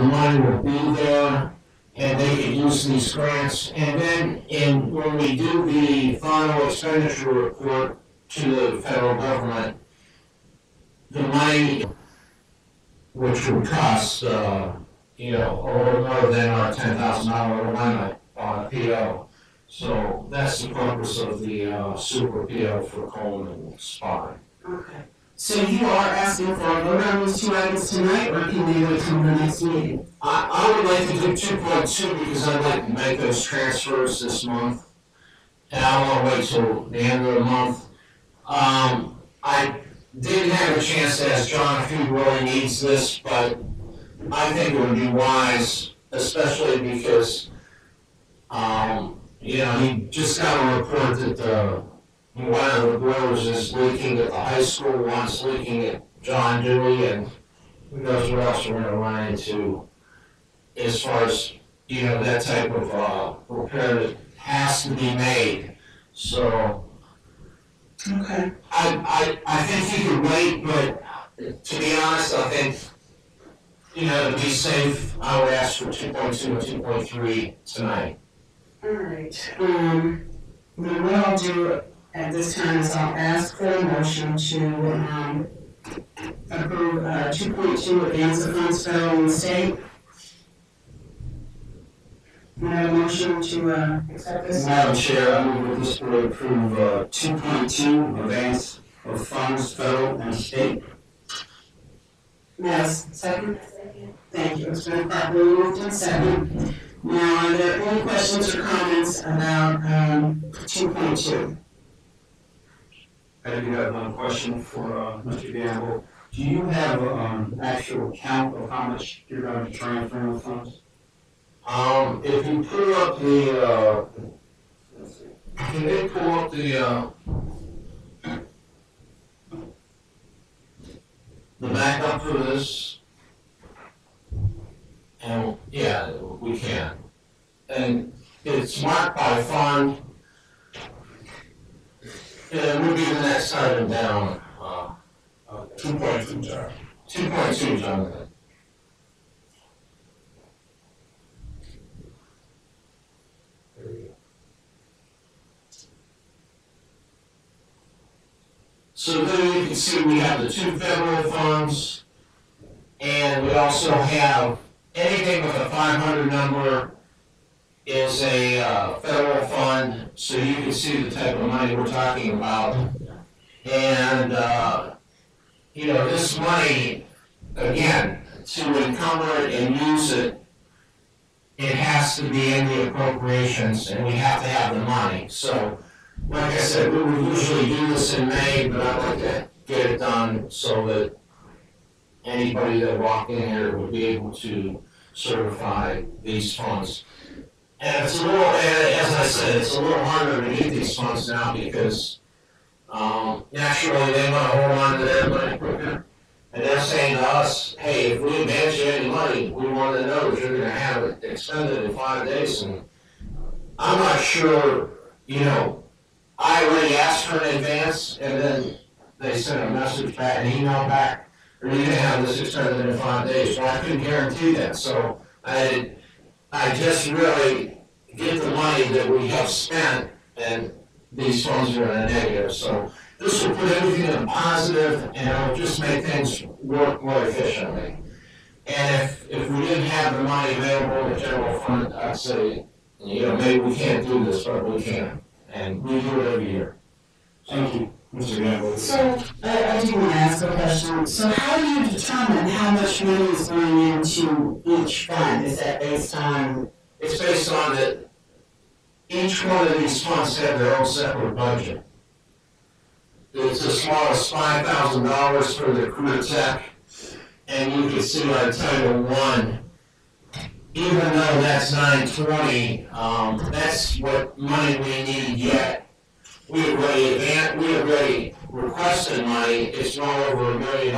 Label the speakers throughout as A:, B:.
A: money will be there, and they can use these grants. And then when we do the final expenditure report to the federal government, the money, which would cost, a little more than our $10,000 limit on a PO. So that's the purpose of the super PO for Coleman and Spine.
B: Okay. So you are asking for a vote on these two items tonight, or can they wait till the next meeting?
A: I would like to do 2.2 because I'd like to make those transfers this month. And I don't want to wait till the end of the month. I didn't have a chance to ask John if he really needs this, but I think it would be wise, especially because, he just got a report that one of the boilers is leaking at the high school, one's leaking at John Dewey, and who knows what else we're going to run into as far as, that type of repair that has to be made. So,
B: okay.
A: I think he could wait, but to be honest, I think, to be safe, I would ask for 2.2 and 2.3 tonight.
B: All right. Then what I'll do at this time is I'll ask for a motion to approve 2.2 advance of funds federal and state. Can I have a motion to accept this?
C: Madam Chair, I move that this board approve 2.2 advance of funds federal and state.
B: Yes, second? Thank you. It's been properly moved and second. Now, are there any questions or comments about 2.2?
C: I do have one question for Mr. Gamble. Do you have an actual count of how much you're going to be transferring the funds?
A: If you pull up the, can they pull up the backup for this? And yeah, we can. And it's marked by fund. And it would be the next item down. 2.2, John. 2.2, Jonathan. So then you can see we have the 2 federal funds, and we also have anything with a 500 number is a federal fund, so you can see the type of money we're talking about. And, this money, again, to encumber it and use it, it has to be in the appropriations, and we have to have the money. So, like I said, we would usually do this in May, but I'd like to get it done so that anybody that walked in here would be able to certify these funds. And it's a little, as I said, it's a little harder to get these funds now because naturally they want to hold on to their money quicker. And they're saying to us, hey, if we advance you any money, we want to know that you're going to have it expended in 5 days. And I'm not sure, I already asked for an advance, and then they sent a message back, an email back, or you can have this extended in 5 days. Well, I couldn't guarantee that, so I just really get the money that we have spent, and these funds are in a negative. So this will put everything in a positive, and it'll just make things work more efficiently. And if we didn't have the money available in the general fund, I'd say, maybe we can't do this, but we can. And we do it every year.
C: Thank you, Mr. Gamble.
B: So, I do want to ask a question. So how do you determine how much money is going into each fund? Is that based on?
A: It's based on that each one of these funds have their own separate budget. It's as small as $5,000 for the career tech, and you can see on Title I, even though that's 920, that's what money we need yet. We already requested money. It's well over $1 million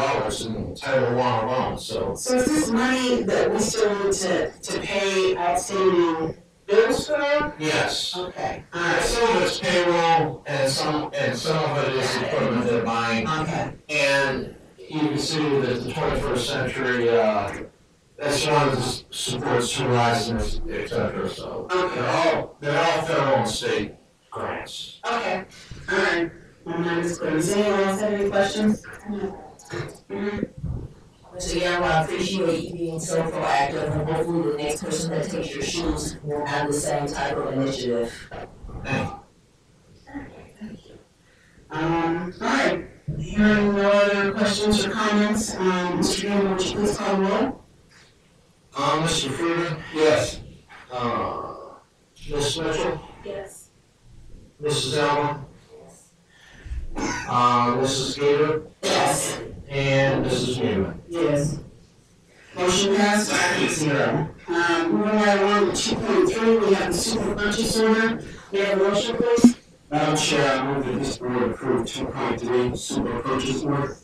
A: in Title I alone. So
B: is this money that we still need to pay outstanding bills for?
A: Yes.
B: Okay. All
A: And
B: right.
A: some of it's payroll, and some of it is equipment they're buying.
B: Okay.
A: And you can see that the 21st century That's one of the supports horizons, et cetera, so. They're all federal and state grants.
B: Okay, all right. My mind is clear. Does anyone else have any questions?
D: Mr. Gamble, I appreciate you being so proactive, and hopefully the next person that takes your shoes will have the same type of initiative.
A: Thank you.
B: All right. Hearing no other questions or comments, Mr. Gamble, would you please call the roll?
A: Mr. Freeman? Yes. Ms. Mitchell?
D: Yes.
A: Mrs. Allen? Mrs. Gator?
B: Yes.
A: And Mrs. Newman?
B: Yes. Motion passed 5-0. Moving right along to 2.3, we have the super purchase order. May I have a motion, please?
C: Madam Chair, I move that this board approve 2.3 super purchase order.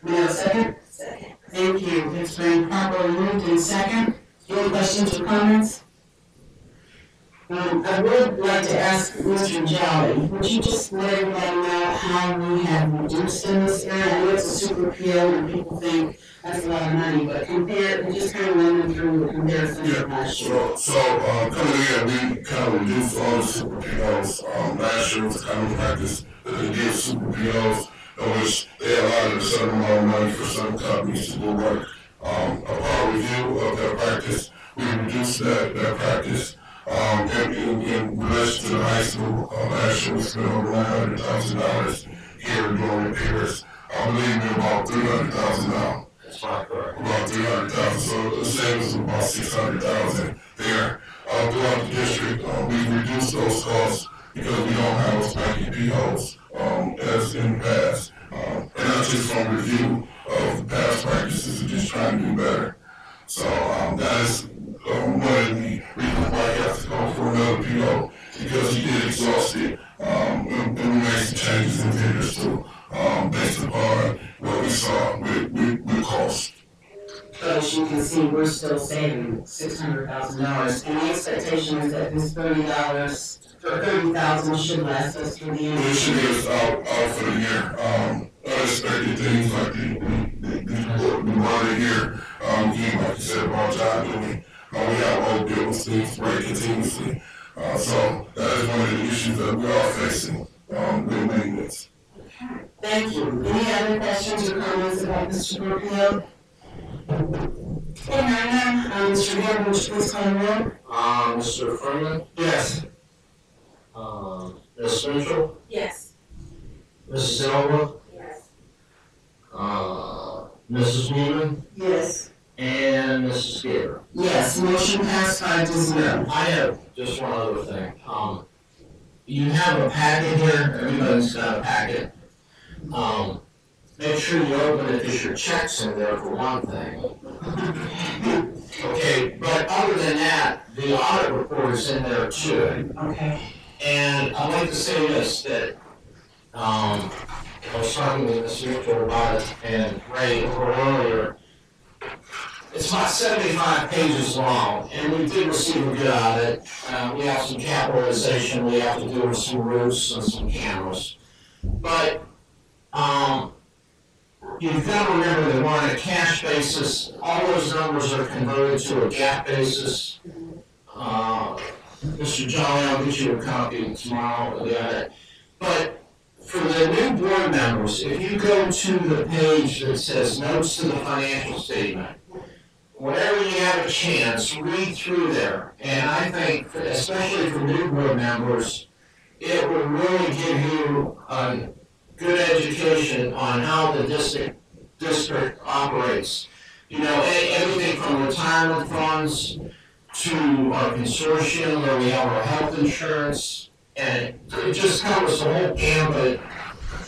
B: May I have a second?
D: Second.
B: Thank you. It's been properly moved in second. Any questions or comments? I would like to ask Mr. Jolly, would you just let everybody know how we have reduced in this area? I know it's a super appeal and people think that's a lot of money, but just kind of run them through the comparison to last year.
E: Coming in, we kind of reduced all the super POs. Last year was kind of practice that they did super POs, in which they allotted a certain amount of money for certain companies to do work. Upon review of that practice, we reduced that practice. In relation to the high school, last year we spent over $900,000 here during repairs. I believe we're about $300,000 now.
A: That's not correct.
E: About 300,000, so the savings of about 600,000 there. Throughout the district, we've reduced those costs because we don't have those package POs as in the past. And not just from review of past practices, and just trying to do better. So that is one of the reasons why he has to go for another PO, because he did exhaust it. And we made some changes in figures too, based upon what we saw with cost.
B: But as you can see, we're still saving $600,000, and the expectation is that this $30,000 should last us through the end of
E: It
B: the
E: should
B: year.
E: get us out for the year. Unexpected things like the water here, again, like you said about John doing, we have old bills, things break continuously. So that is one of the issues that we are facing with maintenance.
B: Thank you. Any other questions or comments about Mr. Brookfield? Mr. Gordon, would you please call the roll?
A: Mr. Freeman?
C: Yes.
A: Ms. Mitchell?
D: Yes.
A: Mrs. Elba?
D: Yes.
A: Mrs. Newman?
B: Yes.
A: And Mrs. Gator?
B: Yes, motion passed 5-0.
A: I have just one other thing. You have a packet here, everybody's got a packet. Make sure you open it, because your check's in there for one thing. Okay, but other than that, the audit report is in there too.
B: Okay.
A: And I'd like to say this, that, I was talking with Mr. Mitchell about it, and Ray earlier. It's about 75 pages long, and we did receive a good audit. We have some capitalization we have to do with some roofs and some cameras. But, you've got to remember that we're on a cash basis. All those numbers are converted to a GAAP basis. Mr. Jolly, I'll get you a copy tomorrow of the audit. But for the new board members, if you go to the page that says Notes to the Financial Statement, whenever you have a chance, read through there. And I think, especially for new board members, it will really give you a good education on how the district operates. You know, everything from retirement funds to our consortium where we have our health insurance, and it just covers the whole gambit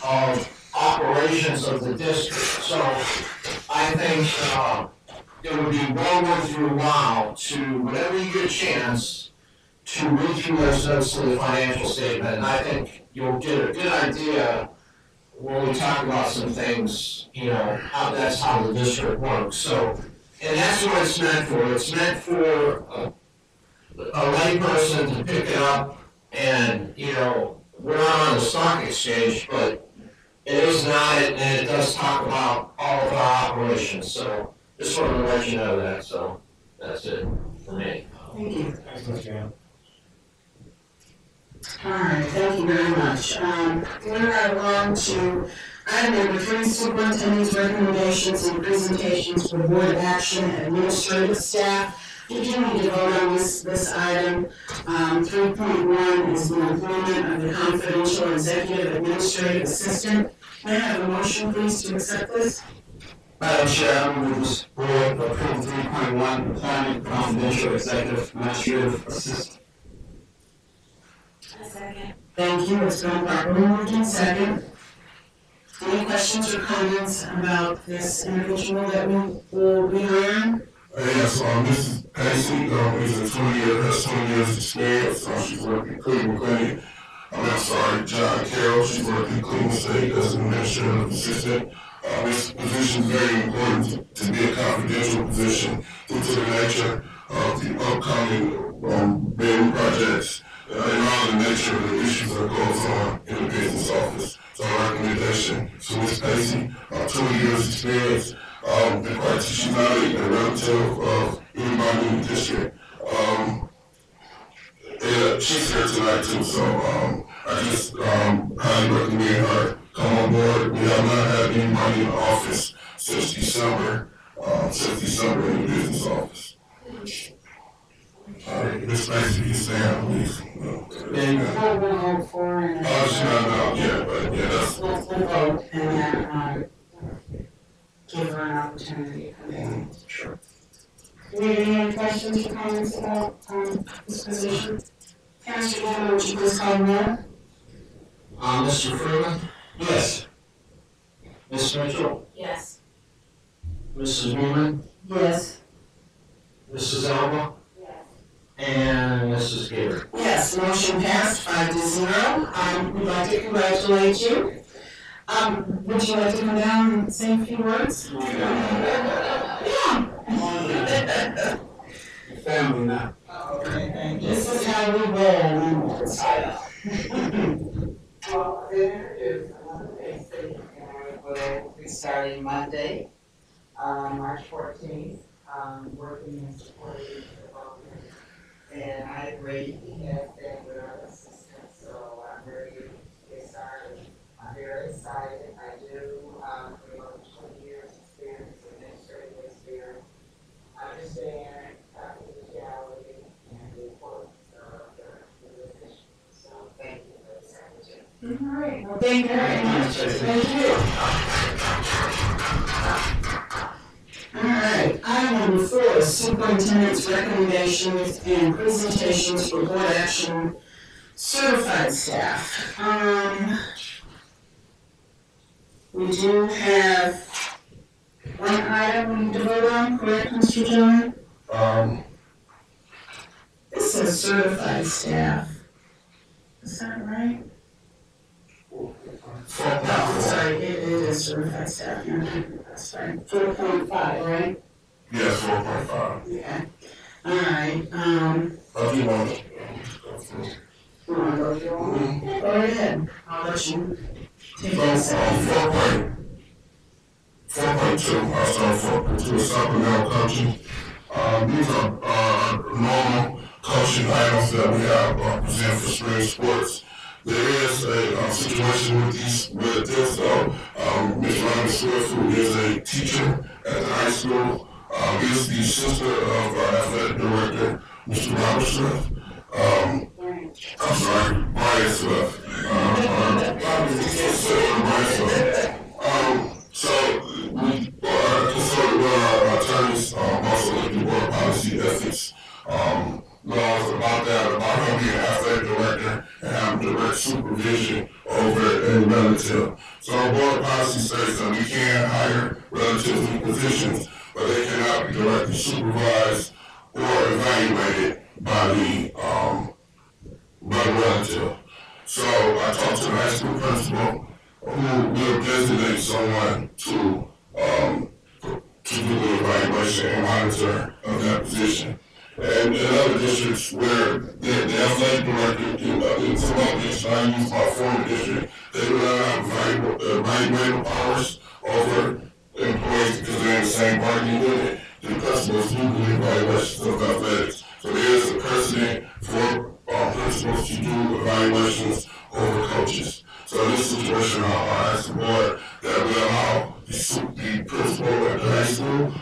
A: of operations of the district. So I think it would be well worth your while to, whenever you get a chance, to read through those notes to the financial statement. And I think you'll get a good idea when we talk about some things, you know, that's how the district works. So, and that's what it's meant for. It's meant for a layperson to pick it up, and, you know, we're not on the stock exchange, but it is not, and it does talk about all of our operations. So Just wanted to let you know that, so that's it for me.
B: Thank you.
C: Thanks, Mr. Gamble.
B: All right, thank you very much. Moving right along to item number 3, superintendent's recommendations and presentations for board action administrative staff. We do need to vote on this item. 3.1 is the employment of the confidential executive administrative assistant. May I have a motion, please, to accept this?
C: Madam Chair, I move this board approve 3.1 employment confidential executive administrative assistant.
B: Thank you, it's been properly moved in second. Any questions or comments about this individual that we will be hiring?
E: Yes, Mrs. Pacey has 20 years experience. She's worked in Cleveland Clinic. John Carroll. She's worked in Cleveland State as an administrative assistant. This position is very important to be a confidential position due to the nature of the upcoming building projects and all the nature of the issues that goes on in the business office. So our recommendation to Ms. Pacey, 20 years experience. She's not a relative of anybody in the district. She's here tonight too, so I just highly recommend her come on board. We have not had anybody in the office since December in the business office. Ms. Pacey, you stand, please. She's not out yet, but yeah, that's.
B: Let's vote and then give her an opportunity for that.
E: Sure.
B: Do we have any questions or comments about this position? Councilor Gamble, would you please call the roll?
A: Mr. Freeman,
C: Yes.
A: Ms. Mitchell,
D: Yes.
A: Mrs. Newman,
B: Yes.
A: Mrs. Alba, and Mrs. Gator.
B: Yes, motion passed 5-0. We'd like to congratulate you. Would you like to come down and say a few words? Yeah.
C: Family now.
B: Okay, this is how we roll.
F: Well, there is another basic, and will be starting Monday, March 14th, working in supporting development. And I agree, he has been with our assistant, so I'm ready to get started. I'm very excited. I do, for over 20 years experience, administrative experience. I understand confidentiality and the importance of the position. So thank you for this opportunity.
B: All right, well, thank you very much. Thank you. All right, item number 4, superintendent's recommendations and presentations for board action certified staff. We do have one item we need to vote on, correct, Mr. John? This says certified staff. Is that right? Oh, sorry, it is certified staff. Sorry, 4.5, right?
E: Yes, 4.5.
B: Yeah. All right,
E: If you want it.
B: you wanna go through them? Go ahead, I'll let you take
E: So,
B: this.
E: 4.2, I start 4.2 is supplemental coaching. These are normal coaching items that we have present for spring sports. There is a situation with this, though. Ms. Rhonda Swift, who is a teacher at the high school, is the sister of our athletic director, Mr. Robert Swift. I'm sorry, Brian Swift. So we consulted with our attorneys, also looked at board policy ethics laws about that, about him being an athletic director and having direct supervision over a relative. So our board policy states that we can hire relatives in positions, but they cannot be directly supervised or evaluated by the relative. So I talked to the high school principal, who will designate someone to do the evaluation and monitor of that position. And in other districts where the athletic director, in some other districts, I use my former district, they do not have evaluative powers over employees because they're in the same bargaining unit. The principals do the evaluations of athletics. So there is a precedent for principals to do evaluations over coaches. So in this situation, I ask the board that we allow the principal at the high school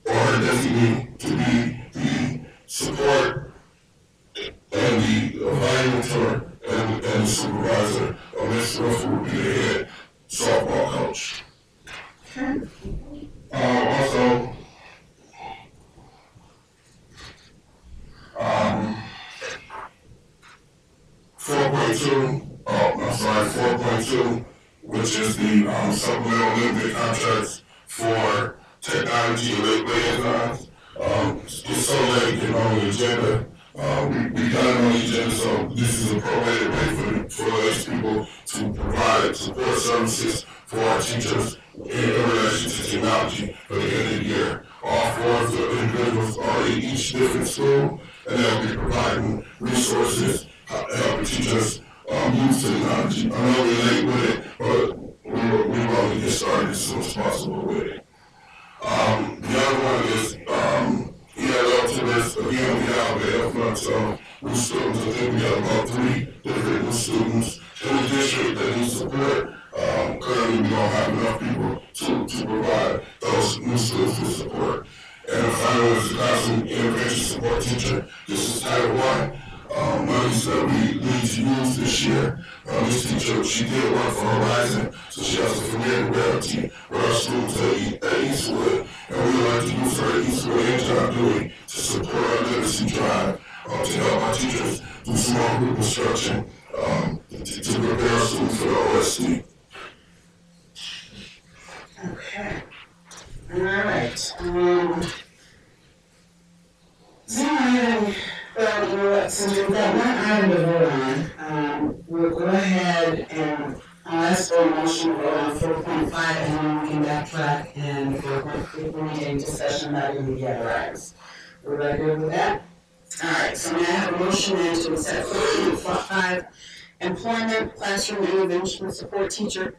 E: or the designee to be the support and the evaluator and the supervisor. Ms. Ruffin will be the head softball coach. Also, 4.2, which is the supplemental limited contracts for technology and liaisons. It's so late getting on the agenda. We got it on the agenda, so this is a prorated rate for those people to provide support services for our teachers in relation to technology for the end of the year. All four of the individuals are in each different school, and they'll be providing resources, helping teachers use technology. I know we're late with it, but we want to get started as soon as possible with it. The other one is ELL tutors. Again, we have a health month of new students. I think we have about 3 different new students in the district that need support. Currently, we don't have enough people to provide those new students with support. And the final is the classroom intervention support teacher. This is Title I. Monies that we need to use this year. This teacher, she did work for Horizon, so she has a familiarity with our students at Eastwood. And we would like to use her at Eastwood and John Dewey to support our literacy drive, to help our teachers do small group instruction, to prepare our students for the OSC.
B: Okay. All right. Since we've got one item to vote on, we'll go ahead and I'll ask for a motion to vote on 4.5 and then we can backtrack and if we're getting into session about any of the other items. Everybody good with that? All right, so now I have a motion then to accept 4.5 employment classroom intervention support teacher.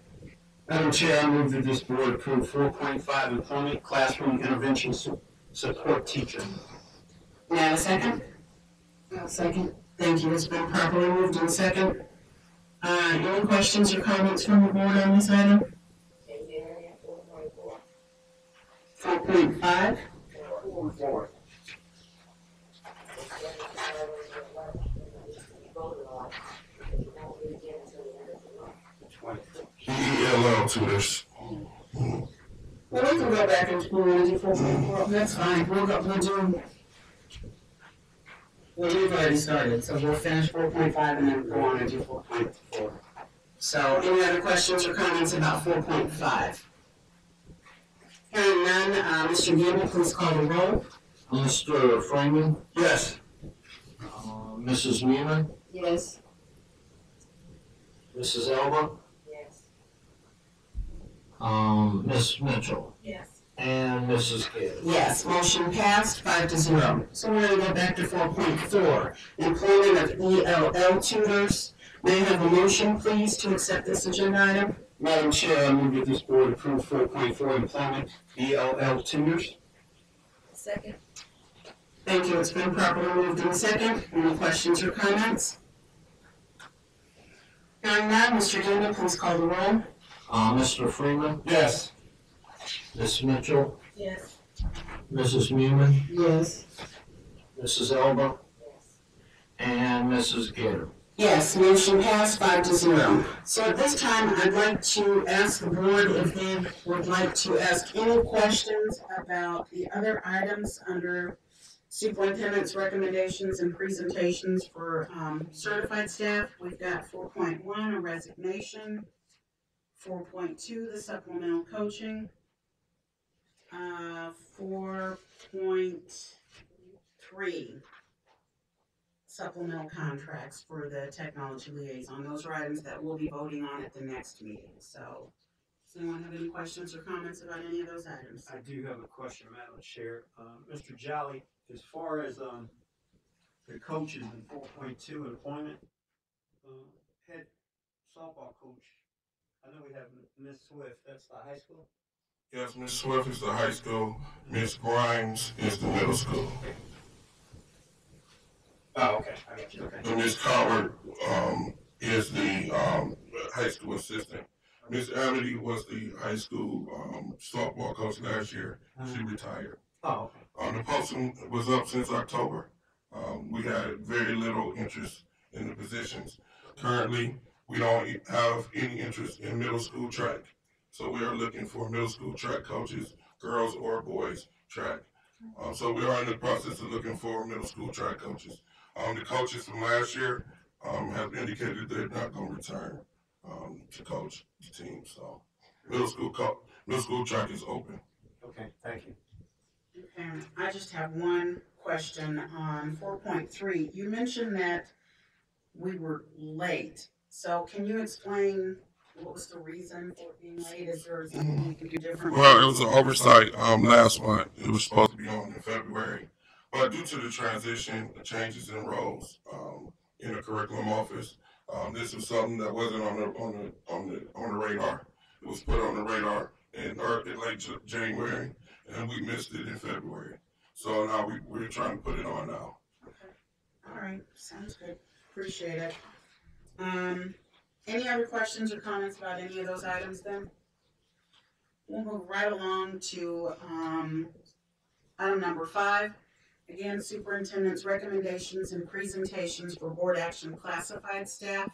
C: Madam Chair, I move that this board approve 4.5 employment classroom intervention support teacher.
B: May I have a second? Second. Thank you. It's been properly moved in second. Any questions or comments from the board on this item? 4.5.
C: 4.
E: ELL tutors.
B: Well, we can go back and do 4.4. That's fine. We've already started, so we'll finish 4.5 and then go on and do 4.4. So, any other questions or comments about 4.5? Hearing none, Mr. Gamble, please call the roll.
A: Mr. Freeman,
C: Yes.
A: Mrs. Newman,
D: Yes.
A: Mrs. Elba,
D: Yes.
A: Ms. Mitchell,
D: Yes.
A: and Mrs. Gibbs.
B: Yes, motion passed 5-0. So we're going to go back to 4.4, employment of ELL tutors. May I have a motion, please, to accept this agenda item?
C: Madam Chair, I move that this board approve 4.4 employment ELL tutors.
D: Second.
B: Thank you. It's been properly moved in second. Any questions or comments? Hearing none, Mr. Gamble, please call the roll.
A: Mr. Freeman,
C: Yes.
A: Ms. Mitchell,
D: Yes.
A: Mrs. Newman,
B: Yes.
A: Mrs. Elba,
D: Yes.
A: and Mrs. Gibbs.
B: Yes, motion passed 5-0. So at this time, I'd like to ask the board if they would like to ask any questions about the other items under superintendent's recommendations and presentations for certified staff. We've got 4.1, a resignation. 4.2, the supplemental coaching. 4.3, supplemental contracts for the technology liaison. Those are items that we'll be voting on at the next meeting. So, does anyone have any questions or comments about any of those items?
C: I do have a question, Madam Chair. Mr. Jolly, as far as the coaches in 4.2 employment, head softball coach, I know we have Miss Swift, that's the high school?
E: Yes, Miss Swift is the high school. Miss Grimes is the middle school.
C: Oh, okay, I got you, okay.
E: And Miss Coward is the high school assistant. Miss Amity was the high school softball coach last year. She retired.
C: Oh, okay.
E: The posting was up since October. We had very little interest in the positions. Currently, we don't have any interest in middle school track. So we are looking for middle school track coaches, girls or boys track. So we are in the process of looking for middle school track coaches. The coaches from last year have indicated they're not going to return to coach the team. So middle school track is open.
C: Okay, thank you.
B: Okay, I just have one question on 4.3. You mentioned that we were late. So can you explain what was the reason for being late? Is there something we could do differently?
E: Well, it was an oversight last month. It was supposed to be on in February. But due to the transition, the changes in roles in the curriculum office, this was something that wasn't on the radar. It was put on the radar in late January, and we missed it in February. So now we're trying to put it on now.
B: Okay. All right. Sounds good. Appreciate it. Any other questions or comments about any of those items then? We'll move right along to item number 5. Again, superintendent's recommendations and presentations for board action classified staff.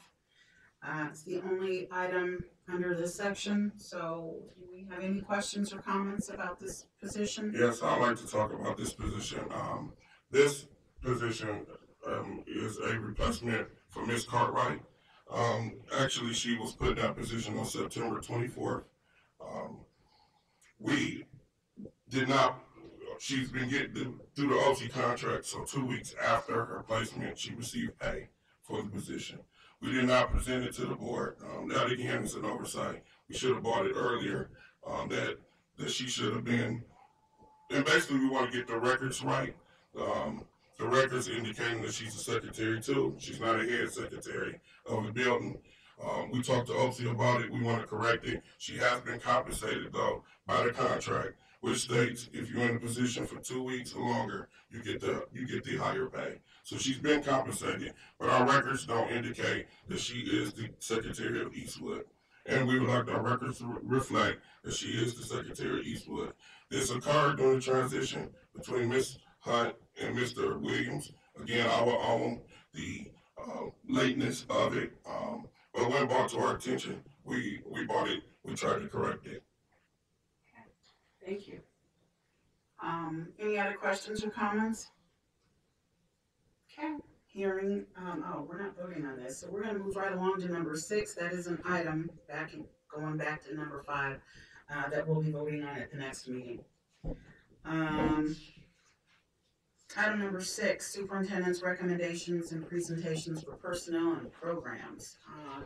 B: It's the only item under this section. So do we have any questions or comments about this position?
E: Yes, I'd like to talk about this position. This position is a replacement for Ms. Cartwright. Actually, she was put in that position on September 24th. We did not, she's been getting through the OT contract, so 2 weeks after her placement, she received pay for the position. We did not present it to the board. That again is an oversight. We should have bought it earlier, that she should have been, and basically we want to get the records right. The records indicating that she's a secretary too. She's not a head secretary of the building. We talked to OT about it. We want to correct it. She has been compensated though by the contract, which states if you're in a position for 2 weeks or longer, you get the higher pay. So she's been compensated, but our records don't indicate that she is the secretary of Eastwood. And we would like our records to reflect that she is the secretary of Eastwood. This occurred during the transition between Ms. Hunt and Mr. Williams. Again, I will own the lateness of it, but when brought to our attention, we bought it. We tried to correct it.
B: Thank you. Any other questions or comments? Okay, hearing, we're not voting on this, so we're gonna move right along to number 6. That is an item going back to number 5, that we'll be voting on at the next meeting. Item number 6, superintendent's recommendations and presentations for personnel and programs.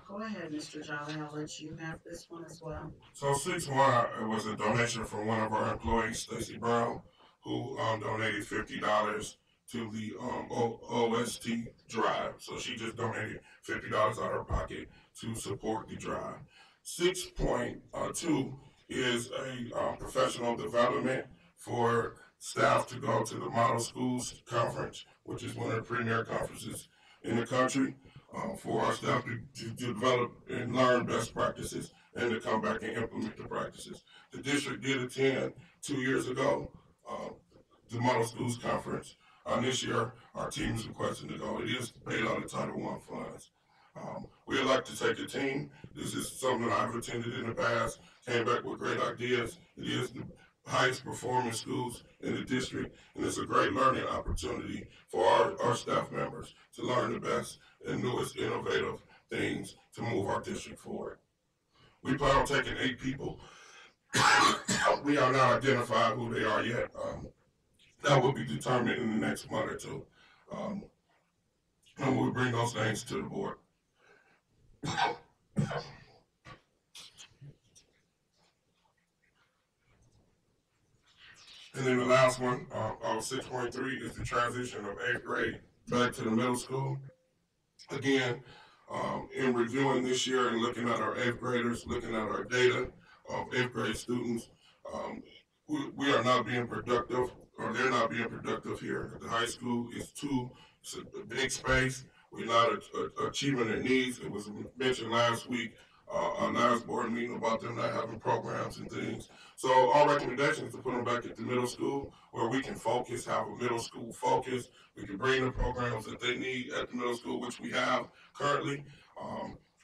B: Go ahead, Mr. Jolly, I'll let you have this one as well.
E: So 6-1 was a donation from one of our employees, Stacy Brown, who donated $50 to the OST drive. So she just donated $50 out of her pocket to support the drive. 6.2 is a professional development for staff to go to the Model Schools Conference, which is one of the premier conferences in the country, for our staff to develop and learn best practices and to come back and implement the practices. The district did attend 2 years ago, the Model Schools Conference. This year, our team is requesting to go. It is paid out of Title I funds. We'd like to take a team. This is something that I've attended in the past, came back with great ideas. It is the highest performing schools in the district, and it's a great learning opportunity for our staff members to learn the best and newest innovative things to move our district forward. We plan on taking 8 people. We are not identified who they are yet. That will be determined in the next month or 2. And we'll bring those names to the board. And then the last one, 6.3, is the transition of 8th grade back to the middle school. Again, In reviewing this year and looking at our 8th graders, looking at our data of 8th grade students, we are not being productive, or they're not being productive here at the high school. It's a big space. We're not achieving their needs. It was mentioned last week on last board meeting about them not having programs and things. So our recommendation is to put them back at the middle school where we can focus, have a middle school focus. We can bring the programs that they need at the middle school, which we have currently.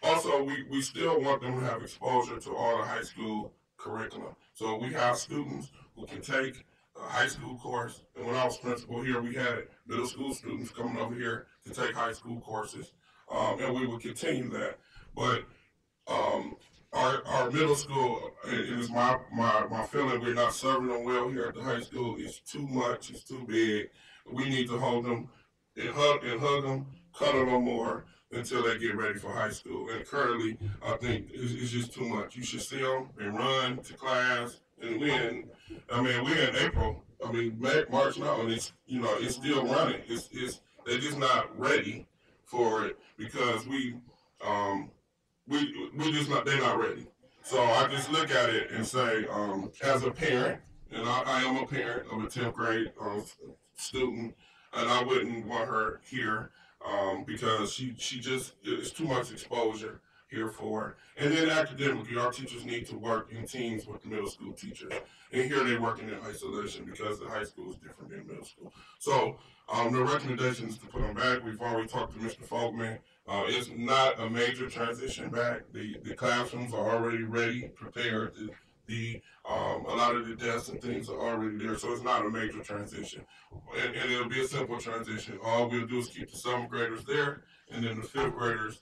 E: Also, we still want them to have exposure to all the high school curriculum. So we have students who can take a high school course. And when I was principal here, we had middle school students coming over here to take high school courses. And we will continue that. But our middle school, it is my feeling, we're not serving them well here at the high school. It's too much, it's too big. We need to hold them and hug them, cuddle them more until they get ready for high school. And currently, I think it's just too much. You should see them and run to class. And we're in April. March now, and it's still running. They're just not ready for it because they're not ready. So I just look at it and say, as a parent, and I am a parent of a 10th grade student, and I wouldn't want her here because she just, it's too much exposure here for her. And then academically, our teachers need to work in teams with the middle school teachers. And here they're working in isolation because the high school is different than middle school. So the recommendation is to put them back. We've already talked to Mr. Folkman. It's not a major transition back. The classrooms are already ready, prepared. A lot of the desks and things are already there, so it's not a major transition. And it'll be a simple transition. All we'll do is keep the 7th graders there, and then the 5th graders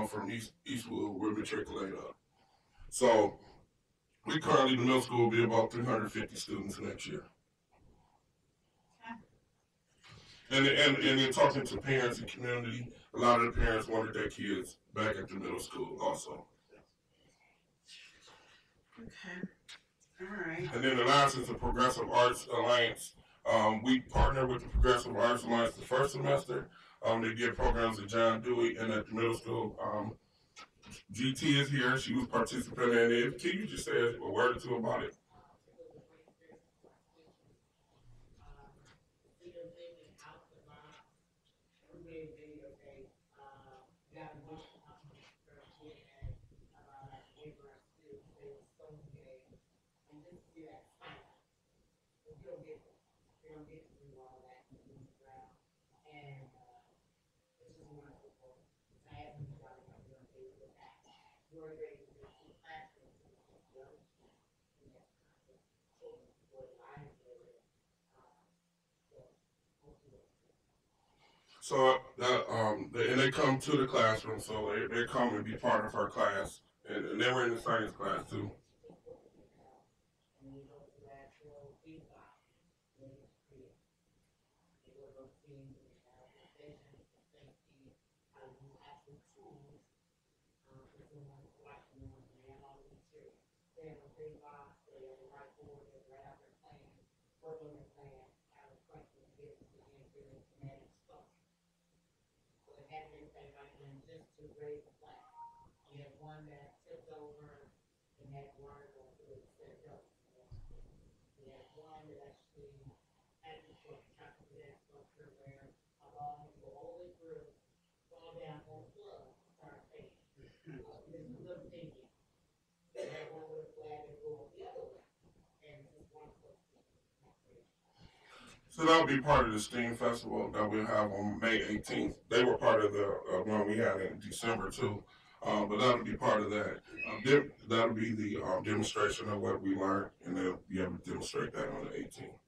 E: from Eastwood will matriculate up. So the middle school will be about 350 students next year. And in talking to parents and community, a lot of the parents wanted their kids back at the middle school also.
B: Okay. All right.
E: And then the last is the Progressive Arts Alliance. We partnered with the Progressive Arts Alliance the first semester. They did programs at John Dewey and at the middle school. GT is here. She was participating in it. Can you just say a word or two about it?
F: And just to do that sign, if you don't get to do all that in the ground. And it's just wonderful. I have been trying to do things with that. You're ready to do some classrooms and young children for the lives
E: So and they come to the classroom, so they come and be part of our class, and they were in the science class too.
F: and you go to that little feedback, then it's creative. They will go see the vision, the safety, how you actual tools, if you want to watch them, they have all the material. They have a big box, they have a whiteboard, they have their plan, work on their plan, have a question, get it to the end, and stuff. So they have everything right then just to raise the flag. You have one that tipped over and had water going through it, set it up. We have one that actually had to put that structure where a ball would go all the way through, fall down on the floor, start fading. This is a little thinking. They have one with a flag that go the other way, and this is one foot.
E: So that'll be part of the STEAM Festival that we'll have on May 18th. They were part of the one we had in December too. But that'll be part of that. That'll be the demonstration of what we learned, and they'll be able to demonstrate that on the 18th.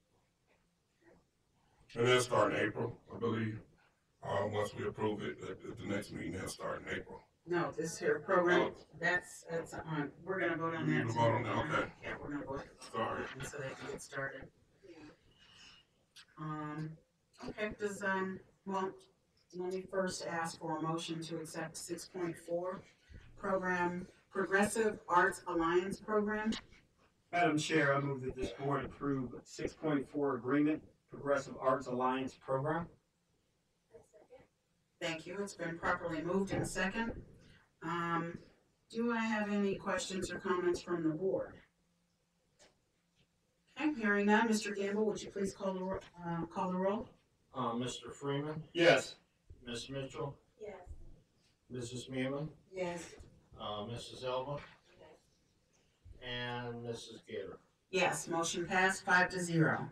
E: And they'll start in April, I believe. Once we approve it at the next meeting, they'll start in April.
B: No, this here program, that's on, we're gonna vote on that.
E: We're gonna vote on that, okay.
B: Yeah, we're gonna vote.
E: Sorry.
B: And so they can get started. Okay, well, let me first ask for a motion to accept 6.4 program, Progressive Arts Alliance program.
C: Madam Chair, I move that this board approve 6.4 agreement, Progressive Arts Alliance program.
B: Thank you. It's been properly moved in second. Do I have any questions or comments from the board? Okay, hearing none. Mr. Gamble, would you please call the roll?
A: Mr. Freeman,
C: Yes.
A: Ms. Mitchell,
D: Yes.
A: Mrs. Meeman,
F: Yes.
A: Mrs. Elba, and Mrs. Gator.
B: Yes, motion passed 5-0.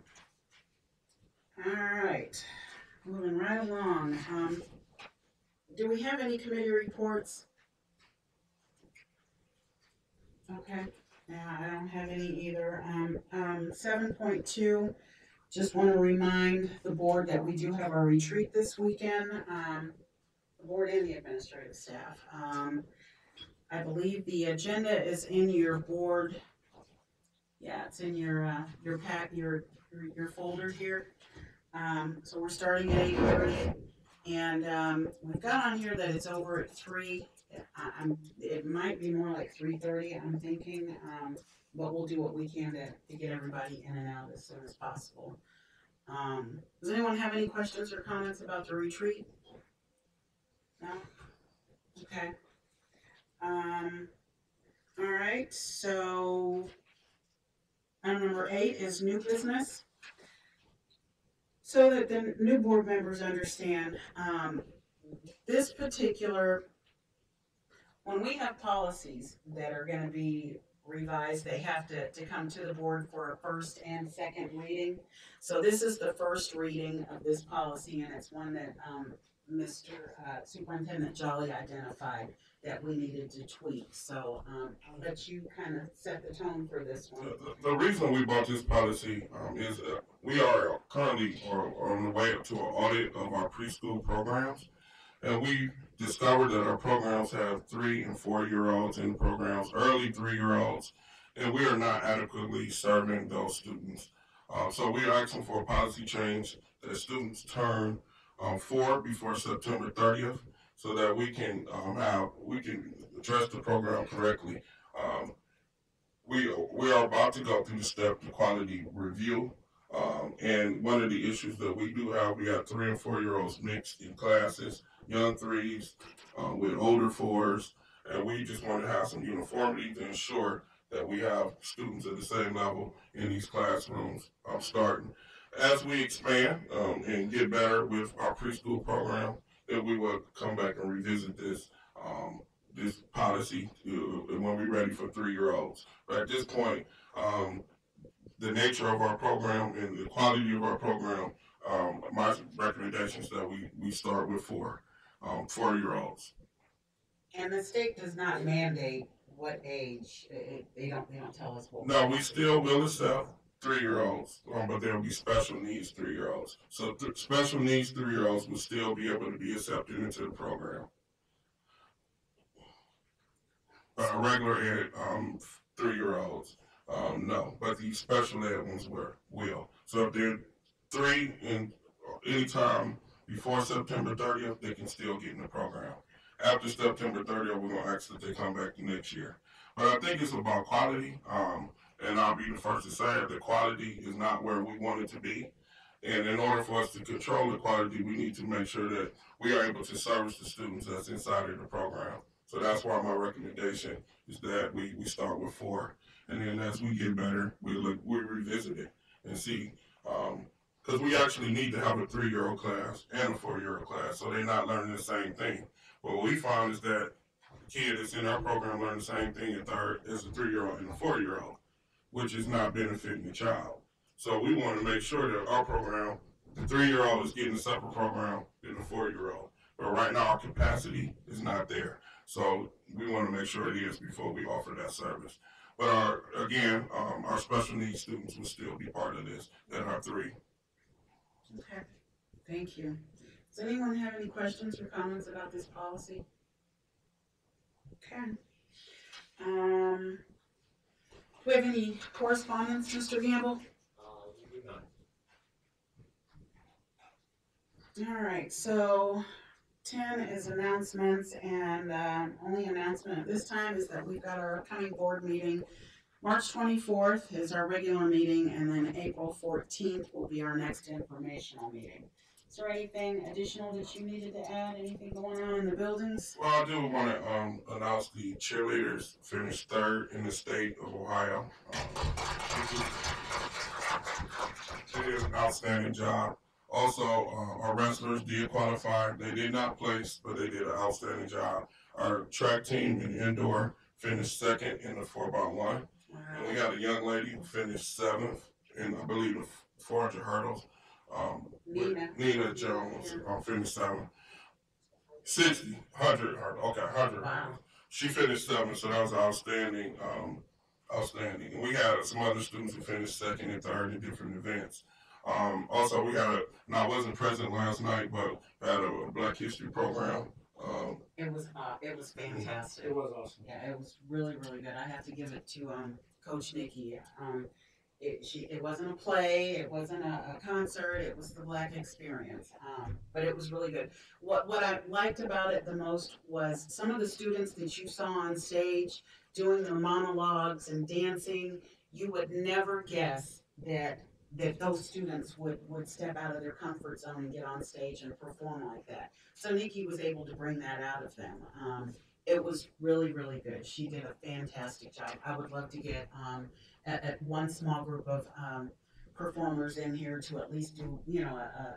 B: All right, moving right along. Do we have any committee reports? Okay, yeah, I don't have any either. 7.2, just want to remind the board that we do have our retreat this weekend, the board and the administrative staff. I believe the agenda is in your board. Yeah, it's in your folder here. So we're starting at 8:30, and we've got on here that it's over at 3. It might be more like 3:30, I'm thinking, but we'll do what we can to get everybody in and out as soon as possible. Does anyone have any questions or comments about the retreat? No? Okay. All right, so item number 8 is new business. So that the new board members understand, this particular, when we have policies that are going to be revised, they have to come to the board for a first and second reading. So this is the first reading of this policy, and it's one that Mr. Superintendent Jolly identified that we needed to tweak. So I'll let you kind of set the tone for this one.
E: The reason we bought this policy is we are currently on the way to an audit of our preschool programs. And we discovered that our programs have 3- and 4-year-olds in the programs, early 3-year-olds, and we are not adequately serving those students. So we are asking for a policy change that students turn 4 before September 30th, so that we can address the program correctly. We are about to go through the step to quality review. And one of the issues that we do have, we got 3- and 4-year-olds mixed in classes, young 3s with older 4s, and we just want to have some uniformity to ensure that we have students at the same level in these classrooms starting. As we expand and get better with our preschool program, then we will come back and revisit this this policy when we're ready for 3-year-olds. But at this point, the nature of our program and the quality of our program, my recommendation is that we start with 4-year-olds.
B: And the state does not mandate what age. They don't tell us what.
E: No, we still will accept 3-year-olds, but there will be special needs 3-year-olds. So special needs 3-year-olds will still be able to be accepted into the program. Regular ed 3-year-olds, no, but the special ed ones will. So if they're 3 and anytime before September 30th, they can still get in the program. After September 30th, we're going to ask that they come back the next year. But I think it's about quality, and I'll be the first to say it, the quality is not where we want it to be. And in order for us to control the quality, we need to make sure that we are able to service the students that's inside of the program. So that's why my recommendation is that we start with 4. And then as we get better, we revisit it and see, because we actually need to have a 3-year-old class and a 4-year-old class, so they're not learning the same thing. But what we found is that the kid that's in our program learning the same thing as a 3-year-old and a 4-year-old, which is not benefiting the child. So we want to make sure that our program, the 3-year-old is getting a separate program than the 4-year-old. But right now our capacity is not there. So we want to make sure it is before we offer that service. But our special needs students will still be part of this that are 3.
B: Okay, thank you. Does anyone have any questions or comments about this policy? Okay. Do we have any correspondence, Mr. Gamble?
A: You do not.
B: All right, so 10 is announcements, and only announcement at this time is that we've got our upcoming board meeting. March 24th is our regular meeting, and then April 14th will be our next informational meeting. Is there anything additional that you needed to add? Anything going on in the buildings?
E: Well, I do want to announce the cheerleaders finished third in the state of Ohio. They did an outstanding job. Also, our wrestlers did qualify. They did not place, but they did an outstanding job. Our track team in indoor finished second in the 4x1. And we got a young lady who finished seventh in, I believe, the 400 hurdles. Nina Jones finished seventh. 60, 100 hurdles. Okay, 100 hurdles. She finished seventh, so that was outstanding. Outstanding. And we had some other students who finished second and third in different events. Also, we had and I wasn't present last night, but had a Black History program.
B: It was fantastic.
C: It was awesome.
B: Yeah, it was really, really good. I have to give it to Coach Nikki. It wasn't a play, it wasn't a concert, it was the Black experience. But it was really good. What I liked about it the most was some of the students that you saw on stage doing their monologues and dancing. You would never guess that those students would step out of their comfort zone and get on stage and perform like that. So Nikki was able to bring that out of them. It was really, really good. She did a fantastic job. I would love to get at one small group of performers in here to at least do,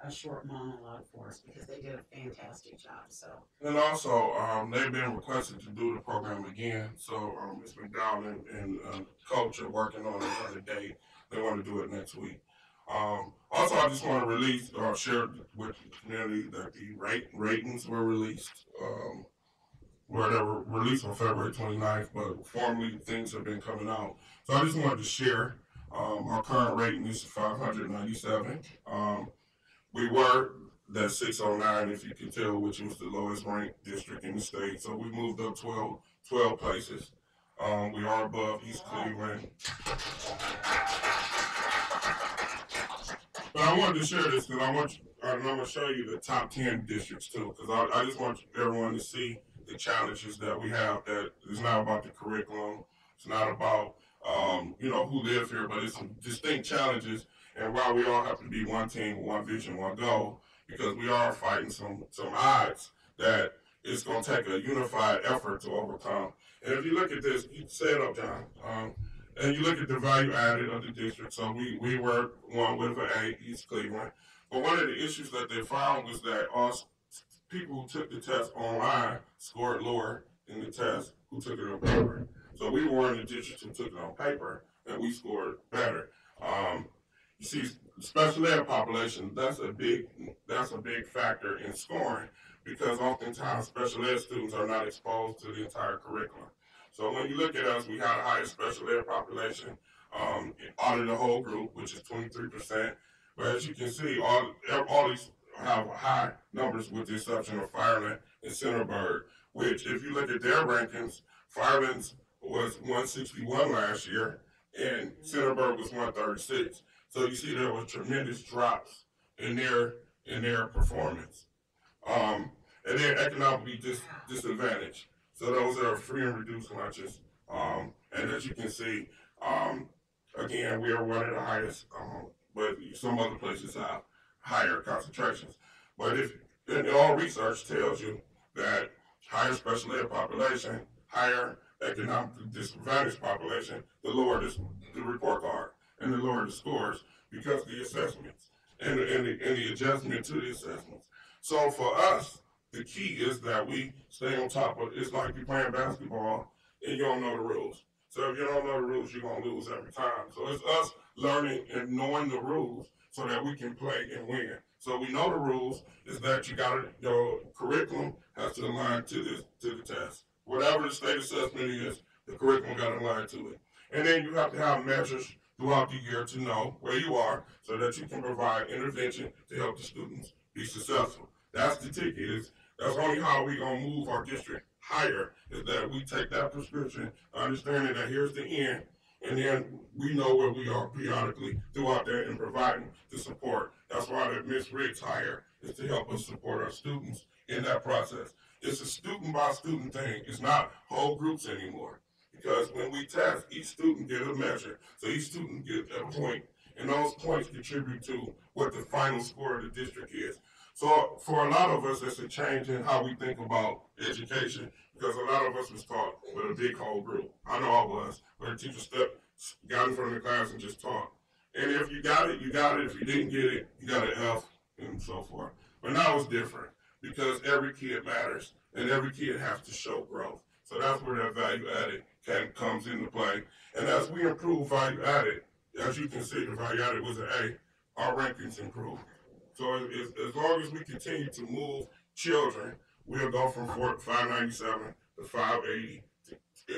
B: a short monologue for us because they did a fantastic job. So. And
E: also, they've been requested to do the program again. So it's been down in culture working on another date. They want to do it next week. Also, I just want to release or share with the community that the ratings were released. Where they were released on February 29th, but formally things have been coming out. So I just wanted to share our current rating is 597. We were that 609, if you can tell, which was the lowest ranked district in the state. So we moved up 12 places. We are above East Cleveland. But I wanted to share this because I'm going to show you the top 10 districts too, because I just want everyone to see the challenges that we have. That it's not about the curriculum. It's not about who live here, but it's some distinct challenges and why we all have to be one team, one vision, one goal, because we are fighting some odds that it's going to take a unified effort to overcome. And if you look at this, you say it up, John, and you look at the value added of the district. So we were one with an A, East Cleveland. But one of the issues that they found was that us people who took the test online scored lower than the test who took it on paper. So we were in the district who took it on paper, and we scored better. You see, special ed population, that's a big factor in scoring because oftentimes special ed students are not exposed to the entire curriculum. So when you look at us, we have the highest special ed population out of the whole group, which is 23%. But as you can see, all these have high numbers with the exception of Fireland and Centerburg, which if you look at their rankings, Fireland's was 161 last year and Centerburg was 136. So you see there was tremendous drops in their performance. And they're economically disadvantaged. So those are free and reduced lunches. And as you can see, again, we are one of the highest, but some other places have higher concentrations. But and all research tells you that higher special ed population, higher economically disadvantaged population, the lower the report card and the lower the scores because of the assessments and the adjustment to the assessments. So for us, the key is that we stay on top of it. It's like you're playing basketball and you don't know the rules. So if you don't know the rules, you're going to lose every time. So it's us learning and knowing the rules so that we can play and win. So we know the rules is that your curriculum has to align to the test. Whatever the state assessment is, the curriculum got to align to it. And then you have to have measures throughout the year to know where you are so that you can provide intervention to help the students be successful. That's the ticket. That's only how we going to move our district higher, is that we take that prescription, understanding that here's the end, and then we know where we are periodically throughout there and providing the support. That's why the Miss Riggs hire is to help us support our students in that process. It's a student-by-student thing. It's not whole groups anymore. Because when we test, each student gets a measure. So each student gets a point, and those points contribute to what the final score of the district is. So for a lot of us, it's a change in how we think about education because a lot of us was taught with a big whole group. I know I was, where the teacher got in front of the class and just taught. And if you got it, you got it. If you didn't get it, you got an F and so forth. But now it's different because every kid matters and every kid has to show growth. So that's where that value added comes into play. And as we improve value added, as you can see, the value added was an A, our rankings improve. So as long as we continue to move children, we'll go from 597 to 580.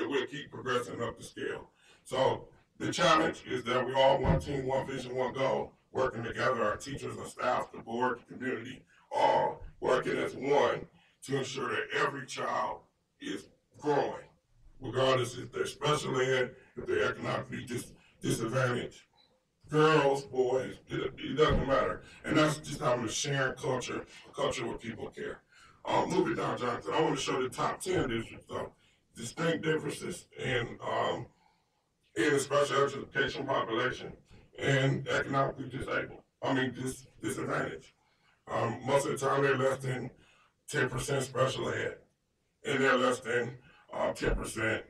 E: We'll keep progressing up the scale. So the challenge is that we all one team, one vision, one goal, working together, our teachers and staff, the board, the community, all working as one to ensure that every child is growing, regardless if they're special ed, if they're economically disadvantaged. Girls, boys, it doesn't matter. And that's just having a sharing culture where people care. Move it down, Jonathan. I want to show the top 10 districts, though. Distinct differences in the special education population and economically disadvantaged. Most of the time, they're less than 10% special ed, and they're less than 10%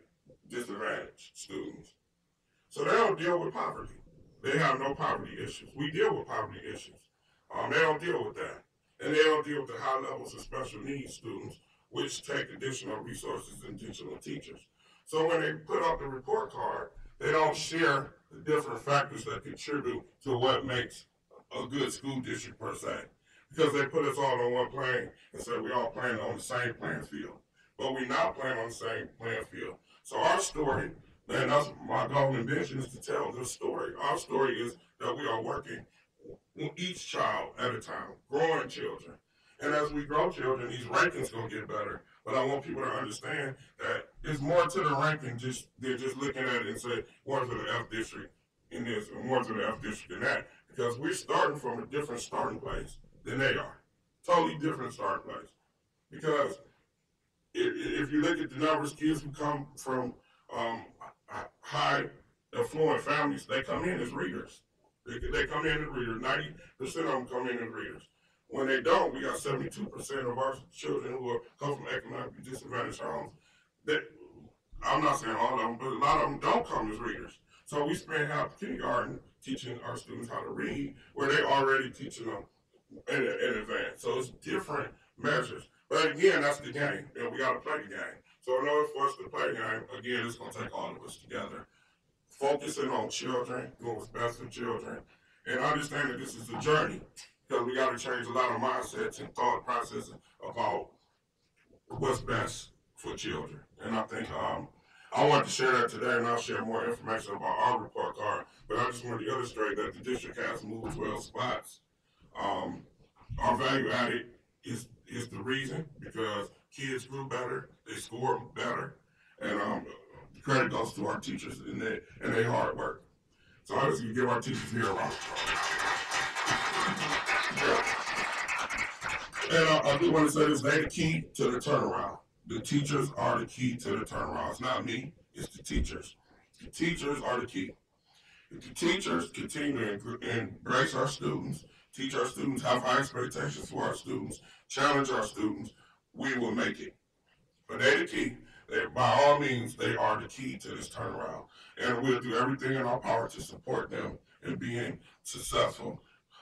E: disadvantaged students. So they don't deal with poverty. They have no poverty issues. We deal with poverty issues. They don't deal with that. And they don't deal with the high levels of special needs students, which take additional resources and additional teachers. So when they put out the report card, they don't share the different factors that contribute to what makes a good school district per se. Because they put us all on one plane and said we all playing on the same playing field. But we're not playing on the same playing field. So our story, and that's my goal and vision, is to tell the story. Our story is that we are working each child at a time, growing children. And as we grow children, these rankings going to get better. But I want people to understand that there's more to the ranking. They're just looking at it and say, one's in the F district in this and one's in the F district in that. Because we're starting from a different starting place than they are. Totally different starting place. Because if you look at the numbers, kids who come from high affluent families, they come in as readers. They come in as readers. 90% of them come in as readers. When they don't, we got 72% of our children who come from economically disadvantaged homes. I'm not saying all of them, but a lot of them don't come as readers. So we spend half kindergarten teaching our students how to read, where they already teaching them in advance. So it's different measures. But again, that's the game, and we got to play the game. So in order for us to play the game, again, it's going to take all of us together. Focusing on children, doing what's best for children, and understanding this is a journey because we got to change a lot of mindsets and thought processes about what's best for children. And I think I want to share that today, and I'll share more information about our report card, but I just want to illustrate that the district has moved 12 spots. Our value added is the reason because kids grew better, they scored better, and the credit goes to our teachers and their hard work. So I just give our teachers here a round. And I do want to say this, they're the key to the turnaround. The teachers are the key to the turnaround. It's not me, it's the teachers. The teachers are the key. If the teachers continue to embrace our students, teach our students, have high expectations for our students, challenge our students, we will make it. But they're the key. By all means, they are the key to this turnaround. And we'll do everything in our power to support them in being successful.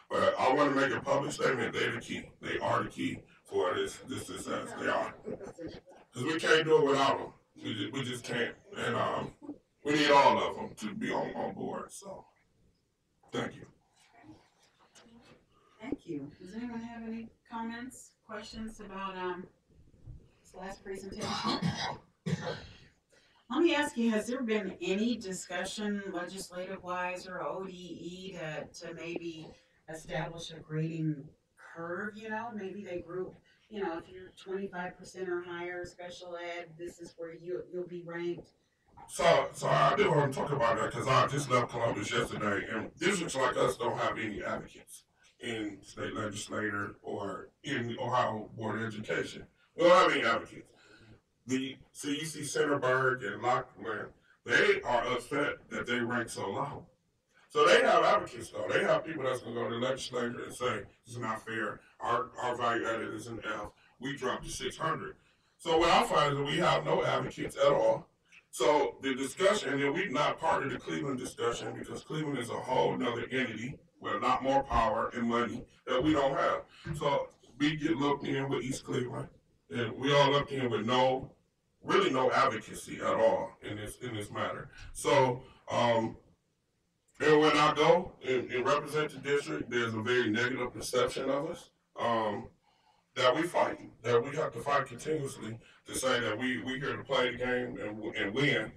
E: But I want to make a public statement, they're the key. They are the key for this success. They are. Because we can't do it without them. We just can't. And we need all of them to be on board. So, thank you.
B: Thank you. Does anyone have any comments, questions about this last presentation? Let me ask you, has there been any discussion legislative-wise or ODE to maybe establish a grading curve, maybe they group, if you're 25% or higher special ed, this is where you'll be ranked.
E: So I do want to talk about that because I just left Columbus yesterday, and districts like us don't have any advocates in state legislature or in the Ohio Board of Education. We don't have any advocates. So you see Centerburg and Lockland, they are upset that they rank so low. So they have advocates though. They have people that's gonna go to the legislature and say it's not fair. Our value added is an F. We dropped to 600. So what I find is that we have no advocates at all. So the discussion, and we're not part of the Cleveland discussion because Cleveland is a whole nother entity with a lot more power and money that we don't have. So we get looked in with East Cleveland, and we all looked in with really no advocacy at all in this matter. So and when I go and represent the district, there's a very negative perception of us. That we fight, that we have to fight continuously to say that we here to play the game and win.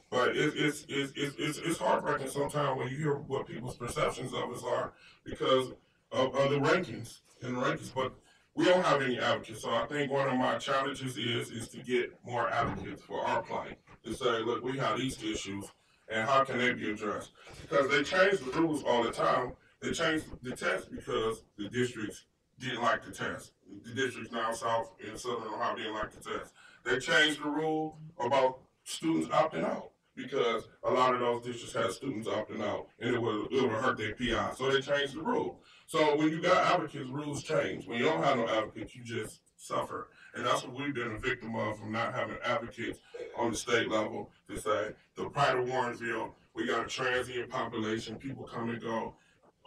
E: But it's heartbreaking sometimes when you hear what people's perceptions of us are because of the rankings and the rankings. But we don't have any advocates, so I think one of my challenges is to get more advocates for our plight. To say, look, we have these issues, and how can they be addressed? Because they change the rules all the time. They change the test because the districts didn't like the test. The districts down south in Southern Ohio didn't like the test. They changed the rule about students opting out because a lot of those districts had students opting out and it would hurt their PI. So they changed the rule. So when you got advocates, rules change. When you don't have no advocates, you just suffer. And that's what we've been a victim of from not having advocates on the state level to say, the pride of Warrensville, we got a transient population, people come and go.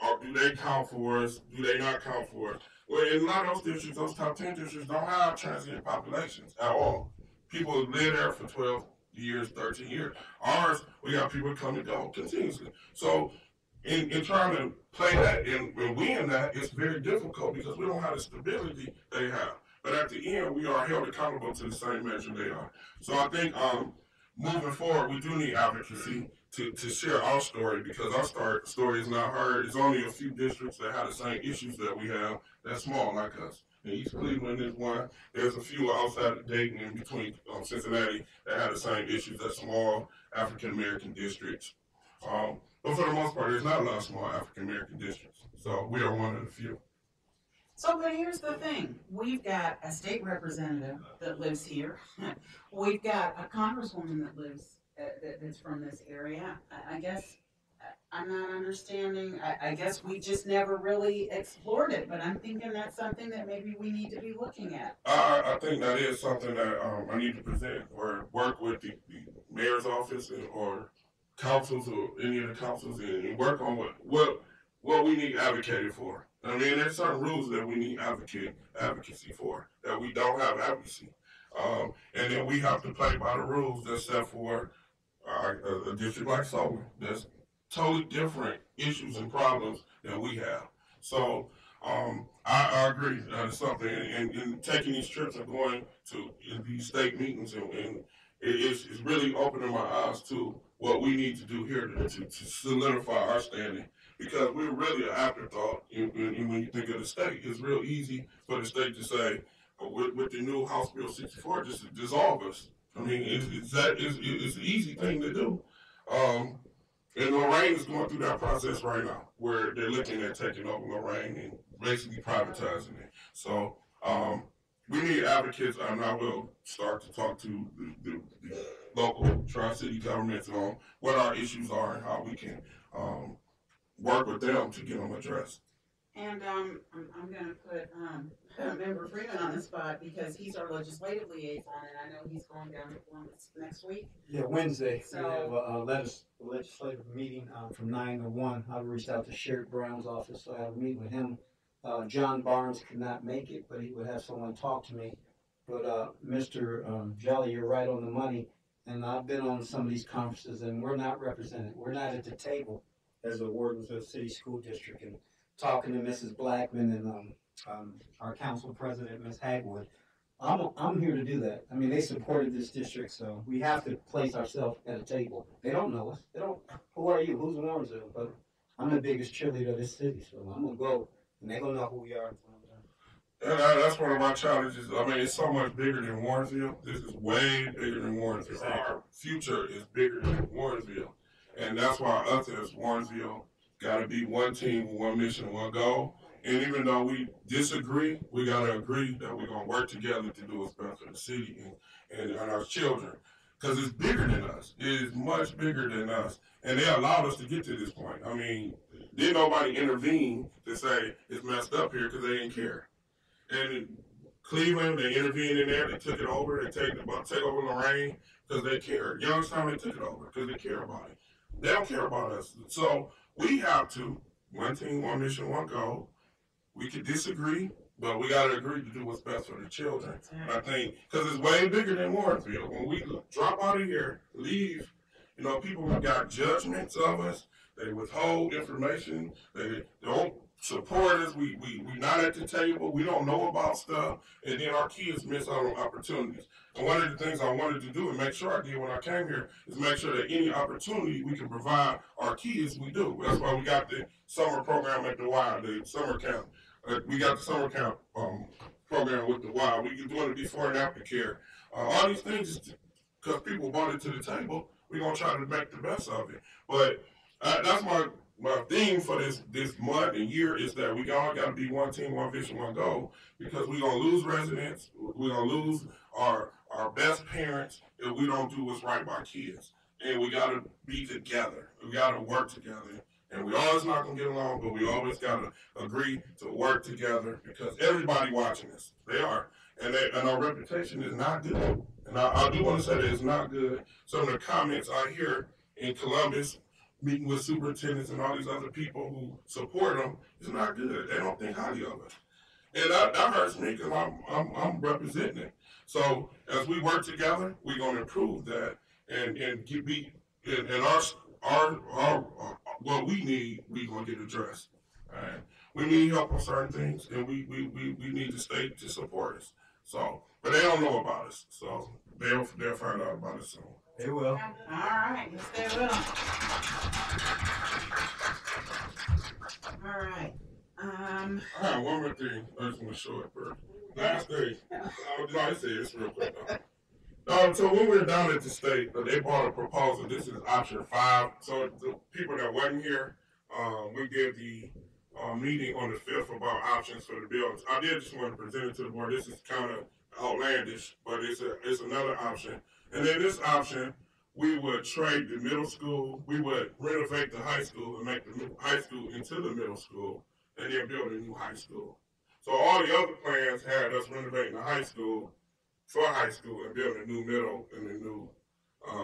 E: Or do they count for us? Do they not count for us? Well, in a lot of those districts, those top 10 districts don't have transient populations at all. People live there for 12 years, 13 years. Ours, we got people come and go continuously. So in trying to play that and win that, it's very difficult because we don't have the stability they have. But at the end, we are held accountable to the same measure they are. So I think moving forward, we do need advocacy to share our story because our story is not heard. It's only a few districts that have the same issues that we have that's small like us. And East Cleveland is one. There's a few outside of Dayton and between Cincinnati that have the same issues as small African American districts. But for the most part, there's not a lot of small African American districts. So we are one of the few.
B: So, but here's the thing. We've got a state representative that lives here. We've got a congresswoman that lives, that's from this area. I guess I'm not understanding. I guess we just never really explored it, but I'm thinking that's something that maybe we need to be looking at.
E: I think that is something that I need to present or work with the mayor's office or councils or any of the councils and work on what we need advocated for. I mean, there's certain rules that we need advocacy for that we don't have advocacy. And then we have to play by the rules that's set for a district like Solomon. There's totally different issues and problems that we have. So I agree that it's something, and taking these trips and going to these state meetings, and it's really opening my eyes to what we need to do here to solidify our standing. Because we're really an afterthought when you think of the state. It's real easy for the state to say, with the new House Bill 64, just to dissolve us. I mean, it's an easy thing to do. And Lorraine is going through that process right now, where they're looking at taking over Lorraine and basically privatizing it. So we need advocates, and I will start to talk to the local Tri-City governments on what our issues are and how we can work with them to get them addressed.
B: And I'm going to put Member Freeman on the spot because he's our legislative liaison, and I know he's going down to Columbus next week.
C: Yeah, Wednesday.
B: So-
C: We have a legislative meeting from 9 to 1. I reached out to Sheriff Brown's office, so I have a meeting with him. John Barnes could not make it, but he would have someone talk to me. But Mr. Jelly, you're right on the money. And I've been on some of these conferences, and we're not represented. We're not at the table as a Warrensville City School District. And talking to Mrs. Blackman and our council president, Ms. Hagwood, I'm here to do that. I mean, they supported this district, so we have to place ourselves at a table. They don't know us. They don't. Who are you? Who's Warrensville? But I'm the biggest cheerleader of this city, so I'm gonna go, and they're gonna know who we are.
E: And that's one of my challenges. I mean, it's so much bigger than Warrensville. This is way bigger than Warrensville. Our future is bigger than Warrensville. And that's why us as Warrensville got to be one team, one mission, one goal. And even though we disagree, we got to agree that we're going to work together to do what's best for the city and our children. because it's bigger than us. It is much bigger than us. And they allowed us to get to this point. I mean, didn't nobody intervene to say it's messed up here because they didn't care. And in Cleveland, they intervened in there. They took it over. They take over Lorraine because they care. Youngstown, they took it over because they care about it. They don't care about us. So we have to, one team, one mission, one goal. We could disagree, but we got to agree to do what's best for the children. And I think, because it's way bigger than Warrensville. When we drop out of here, leave, you know, people have got judgments of us. They withhold information. They don't support us. We not at the table. We don't know about stuff. And then our kids miss out on opportunities. And one of the things I wanted to do and make sure I did when I came here is make sure that any opportunity we can provide our kids, we do. That's why we got the summer program at the Y, the summer camp. We got the summer camp program with the Y. We can do it before and after care. All these things, because people brought it to the table, we're going to try to make the best of it. But that's my theme for this month and year is that we all got to be one team, one vision, one goal, because we're going to lose residents. We're going to lose our best parents if we don't do what's right by kids. And we got to be together. We got to work together. And we always not going to get along, but we always got to agree to work together because everybody watching us, they are. And our reputation is not good. And I do want to say that it's not good. Some of the comments I hear in Columbus, meeting with superintendents and all these other people who support them, is not good. They don't think highly of us. And that hurts me because I'm representing it. So as we work together, we're going to improve that and our what we need, we're going to get addressed. All right? We need help on certain things, and we need the state to support us. So, but they don't know about us, so they'll find out about us soon.
C: They will.
B: All right, yes, they will. All right.
E: I have one more thing I just want to show it first. Last thing, I say this real quick though. So when we were down at the state, they brought a proposal. This is option 5. So the people that wasn't here, we did the meeting on the 5th about options for the buildings. I did just want to present it to the board. This is kind of outlandish, but it's another option. And then this option, we would trade the middle school. We would renovate the high school and make the high school into the middle school, and then build a new high school. So all the other plans had us renovating the high school for high school and building a new middle and a new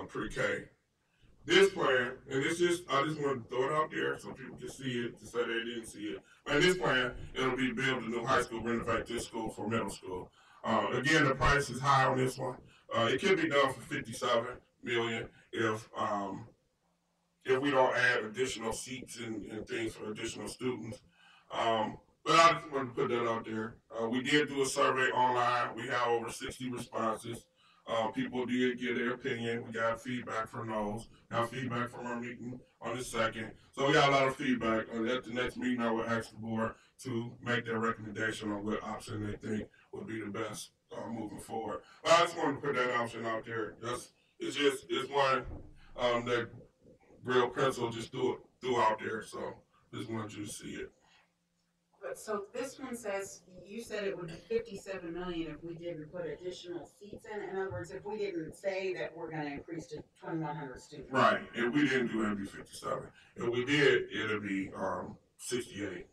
E: pre-K. This plan, and I just want to throw it out there so people can see it, to say they didn't see it. And this plan, it'll be build a new high school, renovate this school for middle school. Again, the price is high on this one. It could be done for $57 million if we don't add additional seats and things for additional students. But I just wanted to put that out there. We did do a survey online. We have over 60 responses. People did give their opinion. We got feedback from those. Got feedback from our meeting on the 2nd. So we got a lot of feedback. At the next meeting, I will ask the board to make their recommendation on what option they think would be the best moving forward. But I just wanted to put that option out there. It's one that Real Pencil just threw out there. So just wanted you to see it.
B: But so this one says, you said it would be $57 million if we didn't put additional seats in. In other words, if we didn't say that we're going to increase to 2,100 students.
E: Right. If we didn't do it, it'd be 57. If we did, it'd be 68.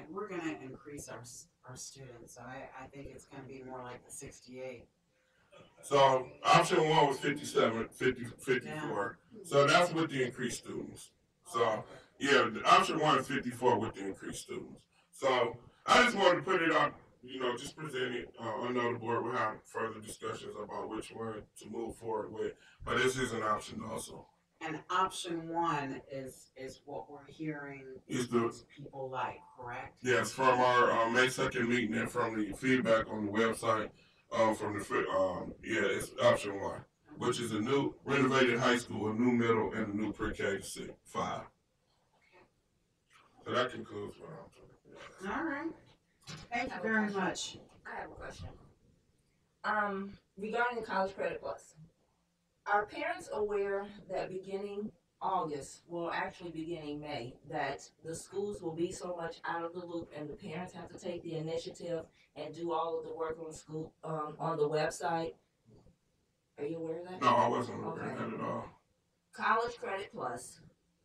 B: We're gonna increase our students. So I think it's going to be more like the 68.
E: So option 1 was 54. Yeah. So that's with the increased students. So yeah, the option 1 is 54 with the increased students. So I just wanted to put it out, just present it. I know the board will have further discussions about which one to move forward with, but this is an option also.
B: And option 1 is what we're hearing people like, correct?
E: Yes, from our May 2nd meeting and from the feedback on the website, it's option 1, which is a new renovated high school, a new middle, and a new pre-K to 5. So that concludes what I'm talking about.
B: All right. Thank you very much.
D: I have a question. Regarding College Credit Plus, are parents aware that beginning August, well actually beginning May, that the schools will be so much out of the loop and the parents have to take the initiative and do all of the work on school on the website? Are you aware of that?
E: No, I wasn't aware of
D: Okay.
E: that at all.
D: College Credit Plus,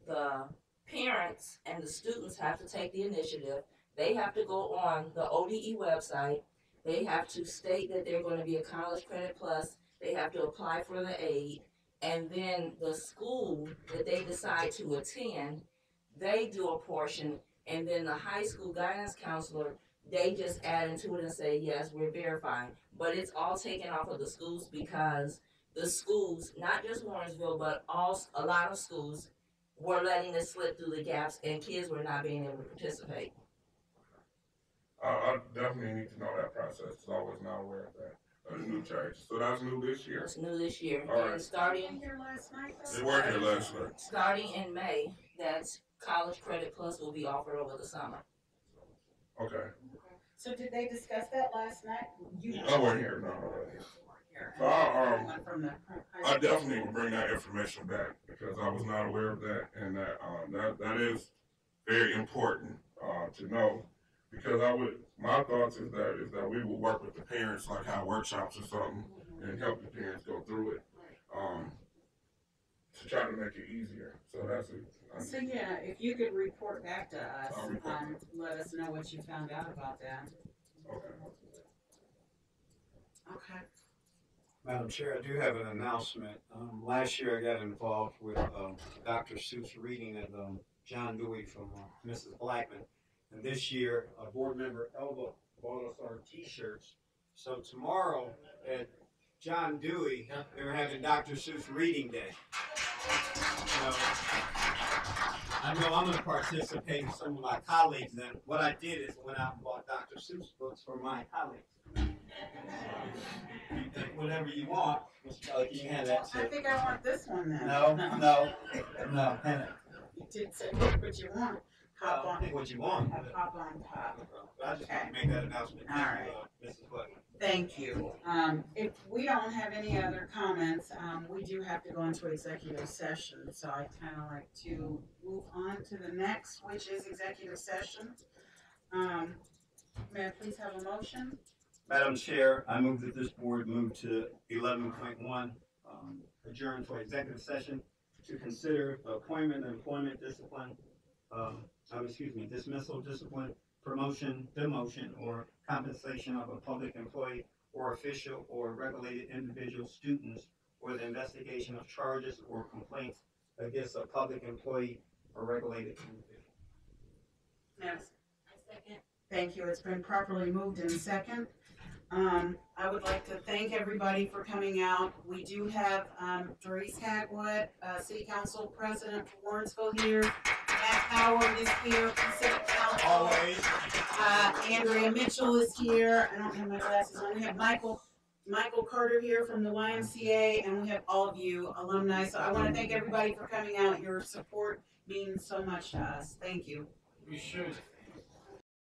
D: the parents and the students have to take the initiative. They have to go on the ODE website. They have to state that they're going to be a College Credit Plus. They have to apply for the aid. And then the school that they decide to attend, they do a portion. And then the high school guidance counselor, they just add into it and say, yes, we're verifying. But it's all taken off of the schools because the schools, not just Warrensville, but a lot of schools were letting this slip through the gaps and kids were not being able to participate.
E: I definitely need to know that process because I was not aware of that. The new change. So that's new this year?
D: It's new this year.
E: All right.
D: And starting
B: Here last night,
E: They were here last night.
D: starting in May, that College Credit Plus will be offered over the summer.
E: Okay.
B: So did they discuss that last night?
E: I wasn't here, no.
B: Here.
E: So I
B: One from the high
E: I
B: school.
E: definitely will bring that information back because I was not aware of that, and that is very important to know. Because my thoughts is that we will work with the parents, like have workshops or something, and help the parents go through it, to try to make it easier. So that's it.
B: So yeah, if you could report back to us,
E: I'll report
B: let us know what you found out about that.
E: Okay.
B: Okay.
C: Madam Chair, I do have an announcement. Last year I got involved with Dr. Seuss reading at John Dewey from Mrs. Blackman. And this year, board member Elba bought us our t-shirts. So tomorrow at John Dewey, they're having Dr. Seuss reading day. So I know I'm going to participate with some of my colleagues. And what I did is went out and bought Dr. Seuss books for my colleagues. You think whatever you want, Mr. Kelly, can you hand that
B: I
C: to?
B: think I want this one then.
C: No. Hand it.
B: You did say pick what you want. Hop on.
C: Pick what you want.
B: Hop on top.
C: I just want to make that announcement.
B: All right.
C: Mrs. Blackman.
B: Thank you. If we don't have any other comments, we do have to go into executive session. So I kind of like to move on to the next, which is executive session. May I please have a motion?
C: Madam Chair, I move that this board move to 11.1, adjourn for executive session to consider the appointment, employment, discipline, dismissal, discipline, promotion, demotion, or compensation of a public employee or official or regulated individual, students, or the investigation of charges or complaints against a public employee or regulated individual.
B: Yes.
D: I second.
B: Thank you. It's been properly moved in second. I would like to thank everybody for coming out. We do have Doris Hagwood, City Council President for Warrensville here. Matt Howard is here from City Council.
C: Always.
B: Andrea Mitchell is here. I don't have my glasses on. We have Michael Carter here from the YMCA, and we have all of you alumni. So I want to thank everybody for coming out. Your support means so much to us. Thank you.
G: We should